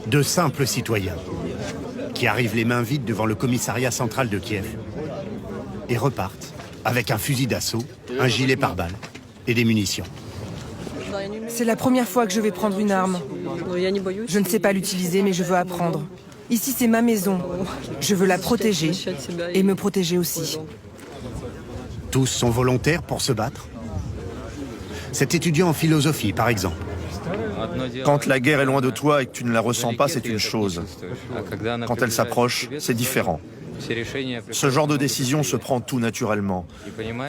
De simples citoyens qui arrivent les mains vides devant le commissariat central de Kiev et repartent avec un fusil d'assaut, un gilet pare-balles et des munitions. C'est la première fois que je vais prendre une arme. Je ne sais pas l'utiliser, mais je veux apprendre. Ici, c'est ma maison. Je veux la protéger et me protéger aussi. Tous sont volontaires pour se battre. Cet étudiant en philosophie, par exemple. Quand la guerre est loin de toi et que tu ne la ressens pas, c'est une chose. Quand elle s'approche, c'est différent. Ce genre de décision se prend tout naturellement.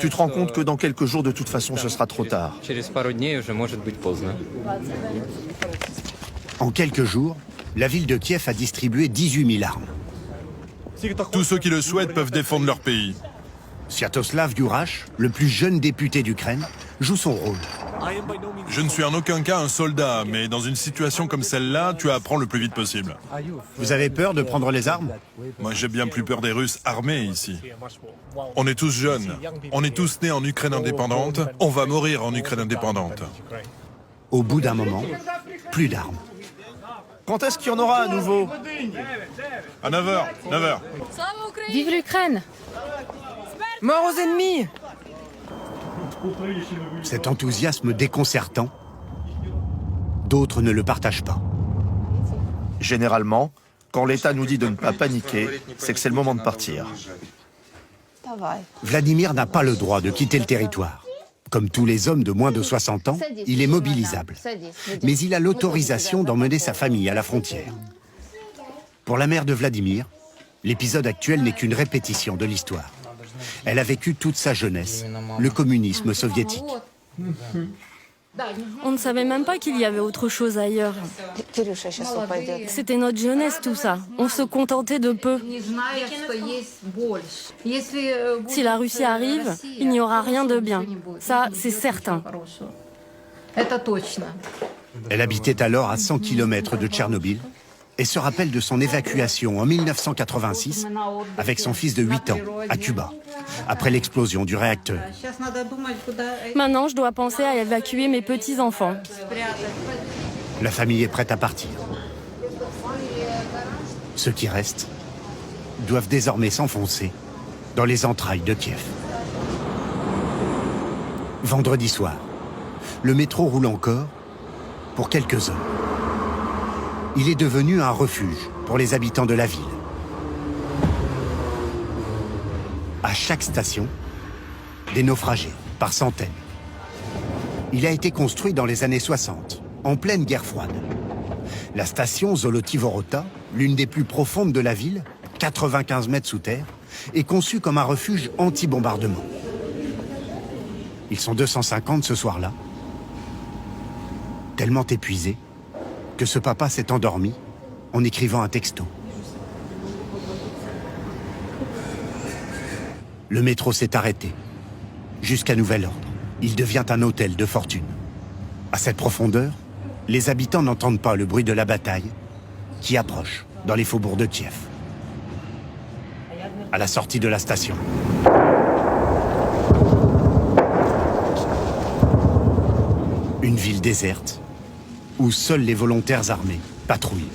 Tu te rends compte que dans quelques jours, de toute façon, ce sera trop tard. En quelques jours, la ville de Kiev a distribué 18 000 armes. Tous ceux qui le souhaitent peuvent défendre leur pays. Sviatoslav Yurash, le plus jeune député d'Ukraine, joue son rôle. Je ne suis en aucun cas un soldat, mais dans une situation comme celle-là, tu apprends le plus vite possible. Vous avez peur de prendre les armes? Moi, j'ai bien plus peur des Russes armés ici. On est tous jeunes, on est tous nés en Ukraine indépendante, on va mourir en Ukraine indépendante. Au bout d'un moment, plus d'armes. Quand est-ce qu'il y en aura à nouveau? À 9h, 9h. Vive l'Ukraine! Mort aux ennemis! Cet enthousiasme déconcertant, d'autres ne le partagent pas. Généralement, quand l'État nous dit de ne pas paniquer, c'est que c'est le moment de partir. Vladimir n'a pas le droit de quitter le territoire. Comme tous les hommes de moins de 60 ans, il est mobilisable. Mais il a l'autorisation d'emmener sa famille à la frontière. Pour la mère de Vladimir, l'épisode actuel n'est qu'une répétition de l'histoire. Elle a vécu toute sa jeunesse, le communisme soviétique. On ne savait même pas qu'il y avait autre chose ailleurs. C'était notre jeunesse, tout ça. On se contentait de peu. Si la Russie arrive, il n'y aura rien de bien. Ça, c'est certain. Elle habitait alors à 100 km de Tchernobyl et se rappelle de son évacuation en 1986 avec son fils de 8 ans à Cuba, après l'explosion du réacteur. Maintenant, je dois penser à évacuer mes petits-enfants. La famille est prête à partir. Ceux qui restent doivent désormais s'enfoncer dans les entrailles de Kiev. Vendredi soir, le métro roule encore pour quelques heures. Il est devenu un refuge pour les habitants de la ville. À chaque station, des naufragés, par centaines. Il a été construit dans les années 60, en pleine guerre froide. La station Zoloty-Vorota, l'une des plus profondes de la ville, 95 mètres sous terre, est conçue comme un refuge anti-bombardement. Ils sont 250 ce soir-là, tellement épuisés que ce papa s'est endormi en écrivant un texto. Le métro s'est arrêté. Jusqu'à nouvel ordre, il devient un hôtel de fortune. À cette profondeur, les habitants n'entendent pas le bruit de la bataille qui approche dans les faubourgs de Kiev. À la sortie de la station, une ville déserte où seuls les volontaires armés patrouillent.